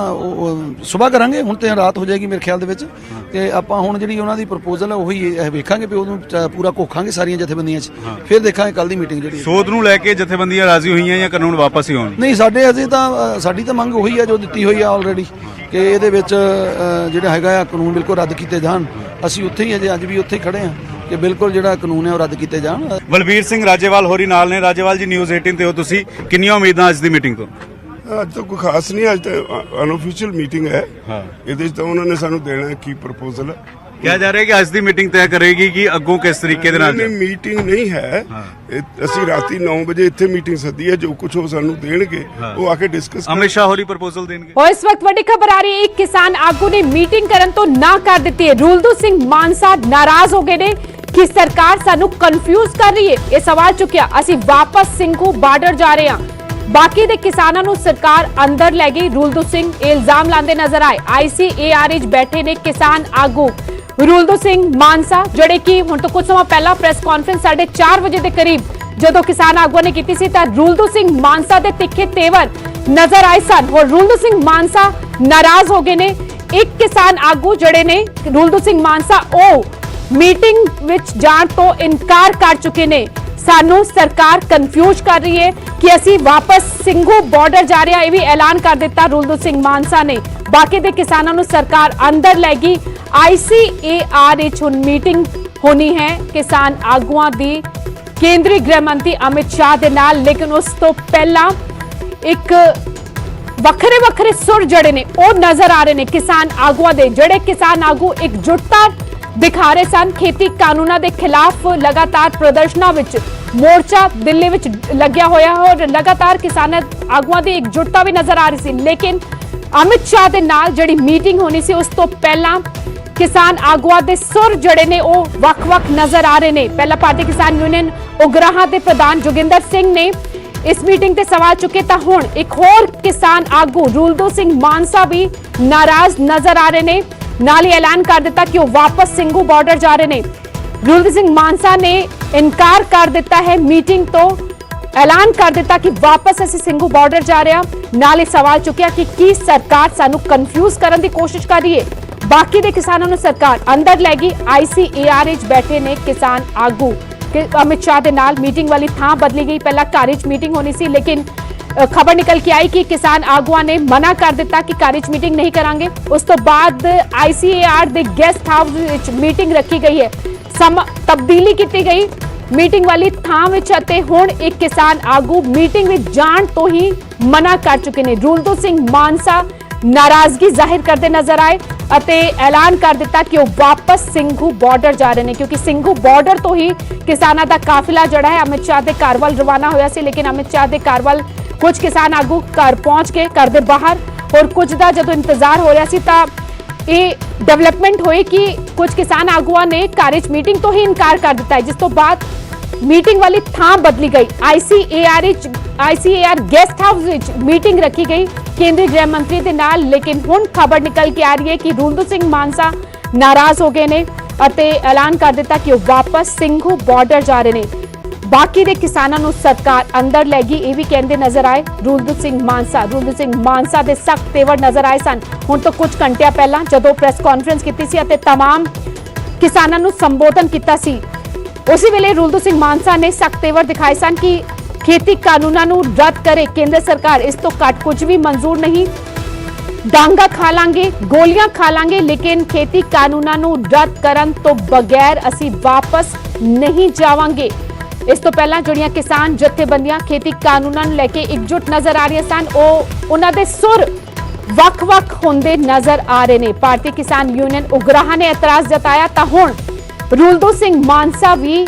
Speaker 12: ਸਵੇਰ ਕਰਾਂਗੇ, ਹੁਣ ਤੇ ਰਾਤ ਹੋ ਜਾਏਗੀ ਮੇਰੇ ਖਿਆਲ ਦੇ ਵਿੱਚ, ਤੇ ਆਪਾਂ ਹੁਣ ਜਿਹੜੀ ਉਹਨਾਂ ਦੀ ਪ੍ਰਪੋਜ਼ਲ ਹੈ ਉਹੀ ਵੇਖਾਂਗੇ ਵੀ ਉਹਨੂੰ ਪੂਰਾ ਘੋਖਾਂਗੇ ਸਾਰੀਆਂ ਜਥੇਬੰਦੀਆਂ 'ਚ, ਫਿਰ ਦੇਖਾਂਗੇ ਕੱਲ ਦੀ ਮੀਟਿੰਗ ਜਿਹੜੀ
Speaker 10: ਸੋਧ ਨੂੰ ਲੈ ਕੇ ਜਥੇਬੰਦੀਆਂ ਰਾਜ਼ੀ ਹੋਈਆਂ ਜਾਂ ਕਾਨੂੰਨ ਵਾਪਸ ਹੀ ਹੋਣ?
Speaker 12: ਨਹੀਂ ਸਾਡੇ ਅਜੇ ਤਾਂ ਸਾਡੀ ਤਾਂ ਮੰਗ ਉਹੀ ਹੈ ਜੋ ਦਿੱਤੀ ਹੋਈ ਆ ਆਲਰੇਡੀ ਕਿ ਇਹਦੇ ਵਿੱਚ ਜਿਹੜਾ ਹੈਗਾ ਆ ਕਾਨੂੰਨ ਬਿਲਕੁਲ ਰੱਦ ਕੀਤੇ ਜਾਣ। ਅਸੀਂ ਉੱਥੇ ਹੀ ਅਜੇ ਅੱਜ ਵੀ ਉੱਥੇ ਹੀ ਖੜੇ ਹਾਂ ਕਿ ਬਿਲਕੁਲ ਜਿਹੜਾ ਕਾਨੂੰਨ ਹੈ ਉਹ ਰੱਦ ਕੀਤੇ ਜਾਣ।
Speaker 10: ਬਲਬੀਰ ਸਿੰਘ ਰਾਜੇਵਾਲ ਹੋਰੀ ਨਾਲ ਨੇ। ਰਾਜੇਵਾਲ ਜੀ ਨਿਊਜ਼ 18 ਤੇ ਹੋ ਤੁਸੀਂ, ਕਿੰਨੀਆਂ ਉਮੀਦਾਂ ਅੱਜ ਦੀ ਮੀਟਿੰਗ ਤੋਂ?
Speaker 13: ਅੱਜ ਤਾਂ ਕੋਈ ਖਾਸ ਨਹੀਂ, ਅੱਜ ਤਾਂ ਅਨਅਫੀਸ਼ੀਅਲ ਮੀਟਿੰਗ ਹੈ। ਇਹਦੇ 'ਚ ਤਾਂ ਉਹਨਾਂ ਨੇ ਸਾਨੂੰ ਦੇਣਾ ਕੀ ਪ੍ਰਪੋਜ਼ਲ
Speaker 10: ਕਿਹਾ ਜਾ ਰਿਹਾ ਕਿ ਅੱਜ ਦੀ ਮੀਟਿੰਗ ਤੈਅ ਕਰੇਗੀ ਕਿ ਅੱਗੋਂ ਕਿਸ ਤਰੀਕੇ ਦੇ ਨਾਲ।
Speaker 13: ਮੀਟਿੰਗ ਨਹੀਂ ਹੈ, ਅਸੀਂ ਰਾਤੀ 9 ਵਜੇ ਇੱਥੇ ਮੀਟਿੰਗ ਸੱਦੀ ਹੈ, ਜੋ ਕੁਝ ਉਹ ਸਾਨੂੰ ਦੇਣਗੇ ਉਹ ਆ ਕੇ ਡਿਸਕਸ।
Speaker 10: ਅਮਿਤ ਸ਼ਾਹ ਹੋਰੀ ਪ੍ਰਪੋਜ਼ਲ ਦੇਣਗੇ।
Speaker 2: और इस वक्त बड़ी खबर आ रही है, एक किसान आगू ने मीटिंग करन तो ना कर दी है। रूलदू सिंह मानसा नाराज हो गए ने कि सरकार सानू कंफ्यूज कर रही है। ये सवाल चुकिया, ਅਸੀਂ वापस ਸਿੰਘੂ ਬਾਰਡਰ ਜਾ ਰਹੇ ਹਾਂ। ਬਾਕੀ ਦੇ ਕਿਸਾਨਾਂ ਨੂੰ ਸਰਕਾਰ ਅੰਦਰ ਲੈ ਗਈ। रूलदू सिंह ਇਲਜ਼ਾਮ ਲਾਉਂਦੇ ਨਜ਼ਰ ਆਏ। ICAR ਵਿੱਚ ਬੈਠੇ ਨੇ ਕਿਸਾਨ ਆਗੂ रूलदू सिंह मानसा, ਜਿਹੜੇ ਕਿ ਹੁਣ ਤੋਂ ਕੁਝ ਸਮਾਂ ਪਹਿਲਾਂ ਪ੍ਰੈਸ ਕਾਨਫਰੰਸ 4:30 ਵਜੇ ਦੇ ਕਰੀਬ ਜਦੋਂ ਕਿਸਾਨ ਆਗੂਆਂ ਨੇ ਕੀਤੀ ਸੀ ਤਾਂ रूलदू सिंह मानसा ਦੇ ਤਿੱਖੇ ਤੇਵਰ ਨਜ਼ਰ ਆਏ ਸਨ। और रूलदू सिंह मानसा ਨਾਰਾਜ਼ ਹੋ ਗਏ ਨੇ। ਇੱਕ ਕਿਸਾਨ ਆਗੂ ਜਿਹੜੇ ਨੇ रूलदू सिंह मानसा ਉਹ ਮੀਟਿੰਗ ਵਿੱਚ ਜਾਣ ਤੋਂ ਇਨਕਾਰ ਕਰ ਚੁੱਕੇ ਨੇ। ਸਾਨੂੰ ਸਰਕਾਰ ਕਨਫਿਊਜ਼ ਕਰ ਰਹੀ ਹੈ ਕਿ ਅਸੀਂ ਵਾਪਸ ਸਿੰਘੂ ਬਾਰਡਰ ਜਾ ਰਹੇ ਹਾਂ, ਇਹ ਵੀ ਐਲਾਨ ਕਰ ਦਿੱਤਾ रूलदू सिंह मानसा ਨੇ। ਬਾਕੀ ਦੇ ਕਿਸਾਨਾਂ ਨੂੰ ਸਰਕਾਰ ਅੰਦਰ ਲੈ ਗਈ। ICAR ਵਿੱਚ ਹੁਣ ਮੀਟਿੰਗ ਹੋਣੀ ਹੈ ਕਿਸਾਨ ਆਗੂਆਂ ਦੀ ਕੇਂਦਰੀ ਗ੍ਰਹਿ ਮੰਤਰੀ ਅਮਿਤ ਸ਼ਾਹ ਦੇ ਨਾਲ, ਲੇਕਿਨ ਉਸ ਤੋਂ ਪਹਿਲਾਂ ਇੱਕ ਵੱਖਰੇ ਸੁਰ ਜਿਹੜੇ ਨੇ ਉਹ ਨਜ਼ਰ ਆ ਰਹੇ ਨੇ ਕਿਸਾਨ ਆਗੂਆਂ ਦੇ। ਜਿਹੜੇ ਕਿਸਾਨ ਆਗੂ ਇਕਜੁੱਟਤਾ ਦਿਖਾ ਰਹੇ ਸਨ ਖੇਤੀ ਕਾਨੂੰਨਾਂ ਦੇ ਖਿਲਾਫ, ਲਗਾਤਾਰ ਪ੍ਰਦਰਸ਼ਨਾਂ ਵਿੱਚ ਮੋਰਚਾ ਦਿੱਲੀ ਵਿੱਚ ਲੱਗਿਆ ਹੋਇਆ ਹੈ ਔਰ ਲਗਾਤਾਰ ਕਿਸਾਨ ਆਗੂਆਂ ਦੀ ਇਕਜੁੱਟਤਾ ਵੀ ਨਜ਼ਰ ਆ ਰਹੀ ਸੀ। ਲੇਕਿਨ ਅਮਿਤ ਸ਼ਾਹ ਦੇ ਨਾਲ ਜਿਹੜੀ ਮੀਟਿੰਗ ਹੋਣੀ ਸੀ ਉਸ ਤੋਂ ਪਹਿਲਾਂ ਕਿਸਾਨ ਆਗੂਆਂ ਦੇ ਸੁਰ ਜਿਹੜੇ ਨੇ ਉਹ ਵੱਖ-ਵੱਖ ਨਜ਼ਰ ਆ ਰਹੇ ਨੇ। ਪਹਿਲਾਂ ਭਾਰਤੀ ਕਿਸਾਨ ਯੂਨੀਅਨ ਉਗਰਾਹਾਂ ਦੇ ਪ੍ਰਧਾਨ ਜੋਗਿੰਦਰ ਸਿੰਘ ਨੇ ਇਸ ਮੀਟਿੰਗ ਤੇ ਸਵਾਲ ਚੁੱਕੇ ਤਾਂ ਹੁਣ ਇੱਕ ਹੋਰ ਕਿਸਾਨ ਆਗੂ ਰੂਲਦੂ ਸਿੰਘ ਮਾਨਸਾ ਵੀ ਨਾਰਾਜ਼ ਨਜ਼ਰ ਆ ਰਹੇ ਨੇ। ਨਾਲ ਹੀ ਐਲਾਨ ਕਰ ਦਿੱਤਾ ਕਿ ਉਹ ਵਾਪਸ ਸਿੰਘੂ ਬਾਰਡਰ ਜਾ ਰਹੇ ਨੇ। ਰੂਲਦੂ ਸਿੰਘ ਮਾਨਸਾ ਨੇ ਇਨਕਾਰ ਕਰ ਦਿੱਤਾ ਹੈ ਮੀਟਿੰਗ ਤੋਂ, ਐਲਾਨ ਕਰ ਦਿੱਤਾ ਕਿ ਵਾਪਸ ਅਸੀਂ ਸਿੰਘੂ ਬਾਰਡਰ ਜਾ ਰਹੇ ਹਾਂ। ਨਾਲ ਹੀ ਸਵਾਲ ਚੁੱਕਿਆ ਕਿ ਕੀ ਸਰਕਾਰ ਸਾਨੂੰ ਕਨਫਿਊਜ਼ ਕਰਨ ਦੀ ਕੋਸ਼ਿਸ਼ ਕਰ ਰਹੀ ਹੈ। ਬਾਕੀ ਦੇ ਕਿਸਾਨਾਂ ਨੂੰ ਸਰਕਾਰ ਅੰਦਰ ਲੈ ਗਈ। ICAR ਵਿੱਚ ਬੈਠੇ ਨੇ ਕਿਸਾਨ ਆਗੂ। ਅਮਿਤ ਸ਼ਾਹ ਦੇ ਨਾਲ ਮੀਟਿੰਗ ਵਾਲੀ ਥਾਂ ਬਦਲੀ ਗਈ। ਪਹਿਲਾਂ ਘਰ ਵਿੱਚ ਮੀਟਿੰਗ ਹੋਣੀ ਸੀ, ਲੇਕਿਨ ਖਬਰ ਨਿਕਲ ਕੇ ਆਈ ਕਿ ਕਿਸਾਨ ਆਗੂਆਂ ਨੇ ਮਨਾ ਕਰ ਦਿੱਤਾ ਕਿ ਘਰ ਵਿੱਚ ਮੀਟਿੰਗ ਨਹੀਂ ਕਰਾਂਗੇ। ਉਸ ਤੋਂ ਬਾਅਦ ICAR ਦੇ ਗੈਸਟ ਹਾਊਸ ਵਿੱਚ ਮੀਟਿੰਗ ਰੱਖੀ ਗਈ ਹੈ। ਤਬਦੀਲੀ ਕੀਤੀ ਗਈ ਮੀਟਿੰਗ ਵਾਲੀ ਥਾਂ ਵਿੱਚ ਅਤੇ ਹੁਣ ਇੱਕ ਕਿਸਾਨ ਆਗੂ ਮੀਟਿੰਗ ਵਿੱਚ ਜਾਣ ਤੋਂ ਹੀ ਮਨਾ ਕਰ ਚੁੱਕੇ ਨੇ। ਰੂਲਦੂ ਸਿੰਘ ਮਾਨਸਾ ਨਾਰਾਜ਼ਗੀ ਜ਼ਾਹਿਰ ਕਰਦੇ ਨਜ਼ਰ ਆਏ ਅਤੇ ਐਲਾਨ ਕਰ ਦਿੱਤਾ ਕਿ ਉਹ ਵਾਪਸ ਸਿੰਘੂ ਬਾਰਡਰ ਜਾ ਰਹੇ ਨੇ, ਕਿਉਂਕਿ ਸਿੰਘੂ ਬਾਰਡਰ ਤੋਂ ਹੀ ਕਿਸਾਨਾਂ ਦਾ ਕਾਫਿਲਾ ਜਿਹੜਾ ਹੈ ਅਮਿਤ ਸ਼ਾਹ ਦੇ ਘਰ ਵੱਲ ਰਵਾਨਾ ਹੋਇਆ ਸੀ। ਲੇਕਿਨ ਅਮਿਤ ਸ਼ਾਹ ਦੇ ਘਰ ਵੱਲ ਕੁਝ ਕਿਸਾਨ ਆਗੂ ਘਰ ਪਹੁੰਚ ਕੇ ਘਰ ਦੇ ਬਾਹਰ ਹੋਰ ਕੁਝ ਦਾ ਜਦੋਂ ਇੰਤਜ਼ਾਰ ਹੋ ਰਿਹਾ ਸੀ ਤਾਂ ਇਹ ਡਿਵੈਲਪਮੈਂਟ ਹੋਈ ਕਿ ਕੁਝ ਕਿਸਾਨ ਆਗੂਆਂ ਨੇ ਘਰ ਵਿੱਚ ਮੀਟਿੰਗ ਤੋਂ ਹੀ ਇਨਕਾਰ ਕਰ ਦਿੱਤਾ ਹੈ, ਜਿਸ ਤੋਂ ਬਾਅਦ ਮੀਟਿੰਗ ਵਾਲੀ ਥਾਂ ਬਦਲੀ ਗਈ। ICAR ਗੈਸਟ ਹਾਊਸ ਵਿੱਚ ਮੀਟਿੰਗ ਰੱਖੀ ਗਈ ਕੇਂਦਰੀ ਗ੍ਰਹਿ ਮੰਤਰੀ ਦੇ ਨਾਲ। ਲੇਕਿਨ ਹੁਣ ਖਬਰ ਨਿਕਲ ਕੇ ਆ ਰਹੀ ਹੈ ਕਿ ਰੂਲਦੂ ਸਿੰਘ ਮਾਨਸਾ ਨਾਰਾਜ਼ ਹੋ ਗਏ ਨੇ ਅਤੇ ਐਲਾਨ ਕਰ ਦਿੱਤਾ ਕਿ ਉਹ ਵਾਪਸ ਸਿੰਘੂ ਬਾਰਡਰ ਜਾ ਰਹੇ ਨੇ। ਬਾਕੀ ਦੇ ਕਿਸਾਨਾਂ ਨੂੰ ਸਰਕਾਰ ਅੰਦਰ ਲੈ ਗਈ, ਇਹ ਵੀ ਕਹਿੰਦੇ ਨਜ਼ਰ ਆਏ ਰੂਲਦੂ ਸਿੰਘ ਮਾਨਸਾ ਦੇ ਸਖਤ ਤੇਵਰ ਨਜ਼ਰ ਆਏ ਸਨ ਹੁਣ ਤੋਂ ਕੁਝ ਘੰਟਿਆਂ ਪਹਿਲਾਂ ਜਦੋਂ ਪ੍ਰੈਸ ਕਾਨਫਰੰਸ ਕੀਤੀ ਸੀ ਅਤੇ तमाम ਕਿਸਾਨਾਂ ਨੂੰ ਸੰਬੋਧਨ ਕੀਤਾ ਸੀ। ਉਸੇ ਵੇਲੇ ਰੂਲਦੂ ਸਿੰਘ ਮਾਨਸਾ ਨੇ ਸਖਤ ਤੇਵਰ ਦਿਖਾਏ ਸਨ ਕਿ ਖੇਤੀ ਕਾਨੂੰਨਾਂ ਨੂੰ ਰੱਦ ਕਰੇ ਕੇਂਦਰ ਸਰਕਾਰ, ਇਸ ਤੋਂ ਘੱਟ ਕੁਝ ਵੀ ਮਨਜ਼ੂਰ ਨਹੀਂ। ਡਾਂਗਾ ਖਾ ਲਾਂਗੇ, ਗੋਲੀਆਂ ਖਾ ਲਾਂਗੇ, ਲੇਕਿਨ ਖੇਤੀ ਕਾਨੂੰਨਾਂ ਨੂੰ ਰੱਦ ਕਰਨ ਤੋਂ ਬਗੈਰ ਅਸੀਂ ਵਾਪਸ ਨਹੀਂ ਜਾਵਾਂਗੇ। ਇਸ ਤੋਂ ਪਹਿਲਾਂ ਜਿਹੜੀਆਂ ਕਿਸਾਨ ਜਥੇਬੰਦੀਆਂ ਖੇਤੀ ਕਾਨੂੰਨਾਂ ਨੂੰ ਲੈ ਕੇ ਇਕਜੁੱਟ ਨਜ਼ਰ ਆ ਰਹੀਆਂ ਸਨ, ਉਹਨਾਂ ਦੇ ਸੁਰ ਵੱਖ-ਵੱਖ ਹੁੰਦੇ ਨਜ਼ਰ ਆ ਰਹੇ ਨੇ। ਭਾਰਤੀ ਕਿਸਾਨ ਯੂਨੀਅਨ ਉਗਰਾਹਾਂ ਨੇ ਇਤਰਾਜ਼ ਜਤਾਇਆ ਤਾਂ ਹੁਣ ਰੂਲਦੂ ਸਿੰਘ ਮਾਨਸਾ ਵੀ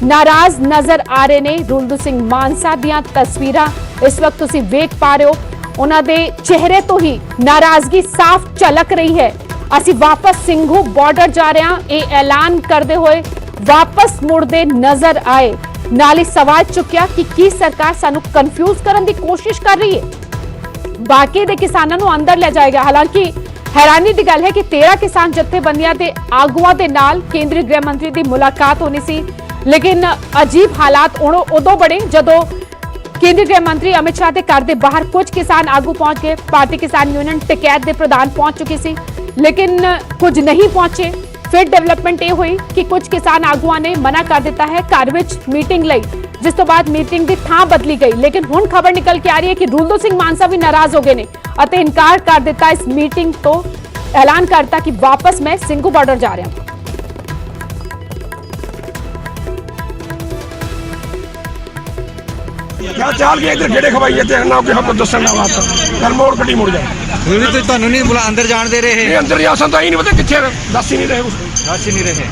Speaker 2: ਨਾਰਾਜ਼ ਨਜ਼ਰ ਆ ਰਹੇ ਨੇ। ਰੂਲਦੂ ਸਿੰਘ ਮਾਨਸਾ ਦੀਆਂ ਤਸਵੀਰਾਂ ਇਸ ਵਕਤ ਤੁਸੀਂ ਵੇਖ ਪਾ ਰਹੇ ਹੋ, ਉਹਨਾਂ ਦੇ ਚਿਹਰੇ ਤੋਂ ਹੀ ਨਾਰਾਜ਼ਗੀ ਸਾਫ਼ ਝਲਕ ਰਹੀ ਹੈ। ਅਸੀਂ ਵਾਪਸ ਸਿੰਘੂ ਬਾਰਡਰ ਜਾ ਰਹੇ ਹਾਂ, ਇਹ ਐਲਾਨ ਕਰਦੇ ਹੋਏ ਵਾਪਸ ਮੁੜਦੇ ਨਜ਼ਰ ਆਏ। ਨਾਲ ਹੀ ਸਵਾਲ ਚੁੱਕਿਆ ਕਿ ਕੀ ਸਰਕਾਰ ਸਾਨੂੰ ਕਨਫਿਊਜ਼ ਕਰਨ ਦੀ ਕੋਸ਼ਿਸ਼ ਕਰ ਰਹੀ ਹੈ। ਬਾਕੀ ਦੇ ਕਿਸਾਨਾਂ ਨੂੰ ਅੰਦਰ ਲੈ ਜਾਏਗਾ। ਹਾਲਾਂਕਿ हैरानी की गल है कि 13 किसान जथेबंदियां दे आगुआं दे नाल केंद्रीय गृह मंत्री की मुलाकात होनी सी, लेकिन अजीब हालात उदों बने जदों केंद्रीय गृह मंत्री अमित शाह के घर के बाहर कुछ किसान आगू पहुंच गए। भारतीय किसान यूनियन टिकैत के प्रधान पहुंच चुकी सी, लेकिन कुछ नहीं पहुंचे। फिर डेवलपमेंट ये हुई कि कुछ किसान आगुआं ने मना कर दिता है घर विच मीटिंग लई, जिस तो बाद मीटिंग की थां बदली गई। लेकिन हुण खबर निकल के आ रही है कि रूलदू सिंह मानसा भी नाराज हो गए ने ਅਤੇ ਇਨਕਾਰ ਕਰ ਦਿੱਤਾ ਇਸ ਮੀਟਿੰਗ ਤੋਂ। ਐਲਾਨ ਕਰਤਾ कि वापस मैं ਸਿੰਘੂ ਬਾਰਡਰ जा रहा हूं।
Speaker 8: क्या चाल के इधर गेड़े खवाई जाते हैं ना कि हम दसन ना बात कल मोड़ कटी मुड़ जाए
Speaker 14: नहीं तो ਤੁਹਾਨੂੰ ਨਹੀਂ बुला अंदर जान दे रहे हैं।
Speaker 8: ये अंदर जा सकता ही नहीं पता किथे दस ही नहीं रहे
Speaker 14: दस ही नहीं रहे।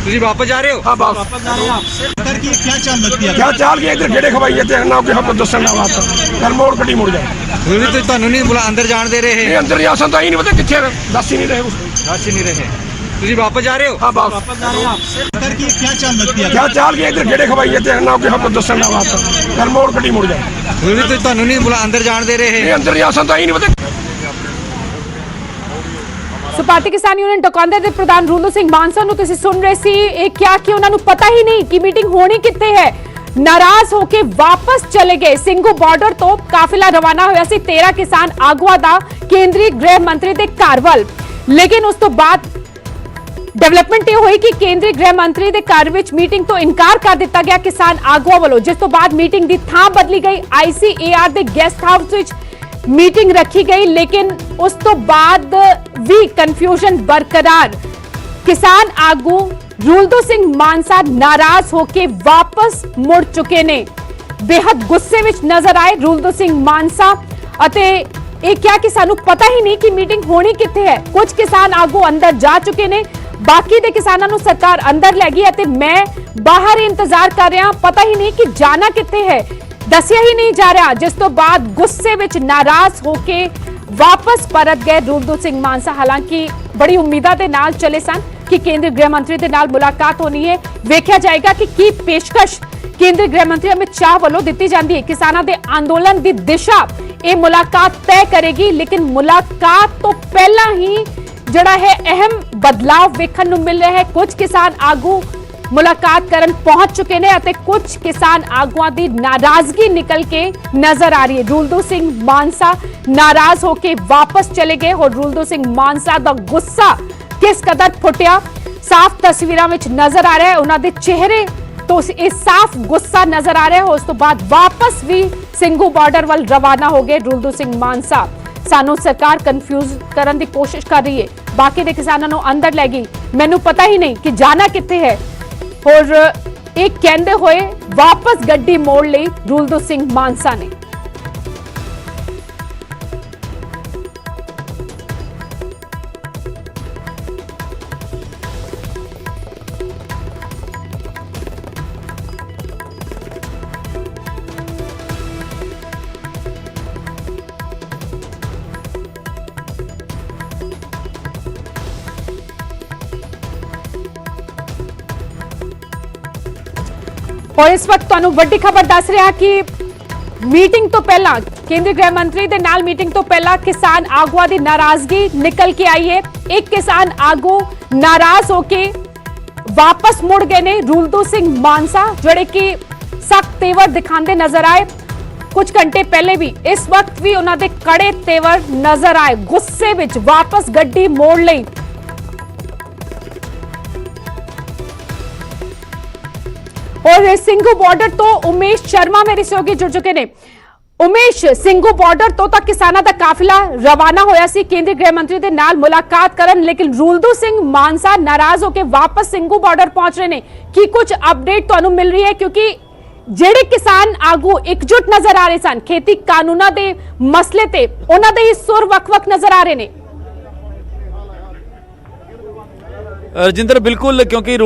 Speaker 14: ਤੁਸੀਂ वापस जा रहे हो?
Speaker 8: हां वापस जा रहे हैं। सरकार की क्या चाल लगती है? क्या चाल के इधर गेड़े खवाई जाते हैं ना कि हम दसन ना बात कल मोड़ कटी मुड़ जाए
Speaker 14: नहीं तो ਤੁਹਾਨੂੰ ਨਹੀਂ बुला अंदर जान दे रहे हैं।
Speaker 8: ये अंदर जा सकता ही नहीं पता किथे दस ही नहीं रहे
Speaker 14: दस ही नहीं रहे। ਤੁਸੀਂ वापस जा रहे हो?
Speaker 8: हां वापस जा रहे हैं। सरकार की क्या चाल लगती है? क्या चाल के इधर गेड़े खवाई जाते हैं ना कि हम दसन ना बात कल मोड़ कटी मुड़ जाए
Speaker 14: नहीं तो ਤੁਹਾਨੂੰ ਨਹੀਂ बुला अंदर जान दे रहे हैं।
Speaker 8: ये अंदर जा सकता ही नहीं पता।
Speaker 2: ਸੋ ਭਾਰਤੀ ਕਿਸਾਨ ਯੂਨੀਅਨ ਟਕੌਂਦੇ ਦੇ ਪ੍ਰਧਾਨ ਰੂਲਦੂ ਸਿੰਘ ਮਾਨਸਾ ਨੂੰ ਤੁਸੀਂ ਸੁਣ ਰਹੇ ਸੀ। ਇਹ ਕਿਹਾ ਕਿ ਉਹਨਾਂ ਨੂੰ ਪਤਾ ਹੀ ਨਹੀਂ ਕਿ ਮੀਟਿੰਗ ਹੋਣੀ ਕਿੱਥੇ ਹੈ। ਨਾਰਾਜ਼ ਹੋ ਕੇ ਵਾਪਸ ਚਲੇ ਗਏ। ਸਿੰਘੂ ਬਾਰਡਰ ਤੋਂ ਕਾਫਿਲਾ ਰਵਾਨਾ ਹੋਇਆ ਸੀ 13 ਕਿਸਾਨ ਆਗੂਆਂ ਦਾ ਕੇਂਦਰੀ ਗ੍ਰਹਿ ਮੰਤਰੀ ਦੇ ਘਰ ਵੱਲ, ਲੇਕਿਨ ਉਸ ਤੋਂ ਬਾਅਦ ਡਿਵੈਲਪਮੈਂਟ ਇਹ ਹੋਈ ਕਿ ਕੇਂਦਰੀ ਗ੍ਰਹਿ ਮੰਤਰੀ ਦੇ ਘਰ ਵਿੱਚ ਮੀਟਿੰਗ ਤੋਂ ਇਨਕਾਰ ਕਰ ਦਿੱਤਾ ਗਿਆ ਕਿਸਾਨ ਆਗੂਆਂ ਵੱਲੋਂ, ਜਿਸ ਤੋਂ ਬਾਅਦ ਮੀਟਿੰਗ ਦੀ ਥਾਂ ਬਦਲੀ ਗਈ। ICAR ਦੇ ਗੈਸਟ ਹਾਊਸ ਵਿੱਚ मीटिंग रखी गई, लेकिन उस तो बाद भी कंफ्यूजन बरकरार। किसान आगू रूलदू सिंह मानसा नाराज होके वापस मुड़ चुके ने। बेहद गुस्से विच नजर आए रूलदू सिंह मानसा अते ਇਹ ਕਿਹਾ ਕਿ ਸਾਨੂੰ ਪਤਾ ਹੀ ਨਹੀਂ ਕਿ ਮੀਟਿੰਗ ਹੋਣੀ ਕਿੱਥੇ ਹੈ। ਕੁਝ ਕਿਸਾਨ ਆਗੂ ਅੰਦਰ ਜਾ ਚੁੱਕੇ ਨੇ, ਬਾਕੀ ਦੇ ਕਿਸਾਨਾਂ ਨੂੰ ਸਰਕਾਰ ਅੰਦਰ ਲੈ ਗਈ ਅਤੇ ਮੈਂ ਬਾਹਰ ਇੰਤਜ਼ਾਰ ਕਰ ਰਿਹਾ, ਪਤਾ ਹੀ ਨਹੀਂ ਕਿ ਜਾਣਾ ਕਿੱਥੇ ਹੈ, ਦੱਸਿਆ ਹੀ ਨਹੀਂ ਜਾ ਰਿਹਾ। ਜਿਸ ਤੋਂ ਬਾਅਦ ਗੁੱਸੇ ਵਿੱਚ ਨਾਰਾਜ਼ ਹੋ ਕੇ ਵਾਪਸ ਪਰਤ ਗਏ ਰੂਲਦੂ ਸਿੰਘ ਮਾਨਸਾ। ਹਾਲਾਂਕਿ ਬੜੀ ਉਮੀਦਾਂ ਦੇ ਨਾਲ ਚਲੇ ਸਨ ਕਿ ਕੇਂਦਰੀ ਗ੍ਰਹਿ ਮੰਤਰੀ ਦੇ ਨਾਲ ਮੁਲਾਕਾਤ ਹੋਣੀ ਹੈ। ਵੇਖਿਆ ਜਾਏਗਾ ਕਿ ਕੀ ਪੇਸ਼ਕਸ਼ ਕੇਂਦਰੀ ਗ੍ਰਹਿ ਮੰਤਰੀ ਅਮਿਤ ਸ਼ਾਹ ਵੱਲੋਂ ਦਿੱਤੀ ਜਾਂਦੀ ਹੈ। ਕਿਸਾਨਾਂ ਦੇ ਅੰਦੋਲਨ ਦੀ ਦਿਸ਼ਾ ਇਹ ਮੁਲਾਕਾਤ ਤੈਅ ਕਰੇਗੀ, ਲੇਕਿਨ ਮੁਲਾਕਾਤ ਤੋਂ ਪਹਿਲਾਂ ਹੀ ਜਿਹੜਾ ਹੈ ਅਹਿਮ ਬਦਲਾਵ ਵੇਖਣ ਨੂੰ ਮਿਲ ਰਿਹਾ ਹੈ। ਕੁਝ ਕਿਸਾਨ ਆਗੂ ਮੁਲਾਕਾਤ ਕਰਨ ਪਹੁੰਚ ਚੁੱਕੇ ਨੇ ਅਤੇ ਕੁਝ ਕਿਸਾਨ ਆਗੂਆਂ ਦੀ ਨਾਰਾਜ਼ਗੀ ਨਿਕਲ ਕੇ ਨਜ਼ਰ ਆ ਰਹੀ ਹੈ। ਰੂਲਦੂ ਸਿੰਘ ਮਾਨਸਾ ਨਾਰਾਜ਼ ਹੋ ਕੇ ਵਾਪਸ ਚਲੇ ਗਏ। और ਰੂਲਦੂ ਸਿੰਘ ਮਾਨਸਾ ਦਾ ਗੁੱਸਾ ਕਿਸ ਕਦਰ ਫੁੱਟਿਆ ਸਾਫ਼ ਤਸਵੀਰਾਂ ਵਿੱਚ ਨਜ਼ਰ ਆ ਰਿਹਾ ਹੈ। ਉਹਨਾਂ ਦੇ ਚਿਹਰੇ ਤੋਂ ਇਹ ਸਾਫ਼ ਗੁੱਸਾ ਨਜ਼ਰ ਆ ਰਿਹਾ ਹੈ। ਉਸ ਤੋਂ ਬਾਅਦ ਵਾਪਸ ਵੀ ਸਿੰਘੂ ਬਾਰਡਰ ਵੱਲ ਰਵਾਨਾ ਹੋ ਗਏ ਰੂਲਦੂ ਸਿੰਘ ਮਾਨਸਾ। ਸਾਨੂੰ ਸਰਕਾਰ ਕਨਫਿਊਜ਼ ਕਰਨ ਦੀ ਕੋਸ਼ਿਸ਼ ਕਰ ਰਹੀ ਹੈ, ਬਾਕੀ ਦੇ ਕਿਸਾਨਾਂ ਨੂੰ ਅੰਦਰ ਲੈ ਗਈ, ਮੈਨੂੰ ਪਤਾ ਹੀ ਨਹੀਂ ਕਿ ਜਾਣਾ ਕਿੱਥੇ ਹੈ। और एक कहते हुए वापस गड्डी मोड़ ली रूलदू सिंह मानसा ने। और इस वक्त ਤੁਹਾਨੂੰ ਵੱਡੀ ਖਬਰ ਦੱਸ ਰਿਹਾ ਕਿ ਮੀਟਿੰਗ ਤੋਂ ਪਹਿਲਾਂ ਕੇਂਦਰੀ ਗ੍ਰਹਿ ਮੰਤਰੀ ਦੇ ਨਾਲ ਮੀਟਿੰਗ ਤੋਂ ਪਹਿਲਾਂ ਕਿਸਾਨ ਆਗੂਆਂ ਦੀ ਨਾਰਾਜ਼ਗੀ ਨਿਕਲ ਕੇ ਆਈ ਹੈ। ਇੱਕ ਕਿਸਾਨ ਆਗੂ ਨਾਰਾਜ਼ ਹੋ ਕੇ ਵਾਪਸ ਮੁੜ ਗਏ ਨੇ ਰੂਲਦੂ ਸਿੰਘ ਮਾਨਸਾ, ਜਿਹੜੇ ਕਿ ਸਖਤ ਤੇਵਰ ਦਿਖਾਉਂਦੇ ਨਜ਼ਰ ਆਏ। ਕੁਝ ਘੰਟੇ ਪਹਿਲੇ ਵੀ ਇਸ ਵਕਤ ਵੀ ਉਹਨਾਂ ਦੇ ਕੜੇ ਤੇਵਰ ਨਜ਼ਰ ਆਏ। ਗੁੱਸੇ ਵਿੱਚ ਵਾਪਸ ਗੱਡੀ ਮੋੜ ਲਈ। और ਸਿੰਘੂ ਬਾਰਡਰ ਤੋਂ ਉਮੇਸ਼ ਸ਼ਰਮਾ ਮੇਰੇ ਸਹਿਯੋਗੀ ਜੁੜ ਚੁੱਕੇ ਨੇ। ਉਮੇਸ਼, ਸਿੰਘੂ ਬਾਰਡਰ ਤੋਂ ਤਾਂ ਕਿਸਾਨਾਂ ਦਾ ਕਾਫਿਲਾ ਰਵਾਨਾ ਹੋਇਆ ਸੀ ਕੇਂਦਰੀ ਗ੍ਰਹਿ ਮੰਤਰੀ ਦੇ ਨਾਲ ਮੁਲਾਕਾਤ ਕਰਨ, ਲੇਕਿਨ ਰੂਲਦੂ ਸਿੰਘ ਮਾਨਸਾ ਨਾਰਾਜ਼ ਹੋ ਕੇ ਵਾਪਸ ਸਿੰਘੂ ਬਾਰਡਰ ਪਹੁੰਚ ਰਹੇ ਨੇ। ਕੀ ਕੁਝ ਅਪਡੇਟ ਤੁਹਾਨੂੰ ਮਿਲ ਰਹੀ ਹੈ? ਕਿਉਂਕਿ ਜਿਹੜੇ ਕਿਸਾਨ ਆਗੂ ਇਕਜੁੱਟ ਨਜ਼ਰ ਆ ਰਹੇ ਸਨ ਖੇਤੀ ਕਾਨੂੰਨਾਂ ਦੇ ਮਸਲੇ ਤੇ, ਉਹਨਾਂ ਦੇ ਹੀ ਸੁਰ ਵੱਖ-ਵੱਖ ਨਜ਼ਰ ਆ ਰਹੇ ਨੇ।
Speaker 15: ਰਜਿੰਦਰ, ਬਿਲਕੁਲ, ਕਿਉਂਕਿ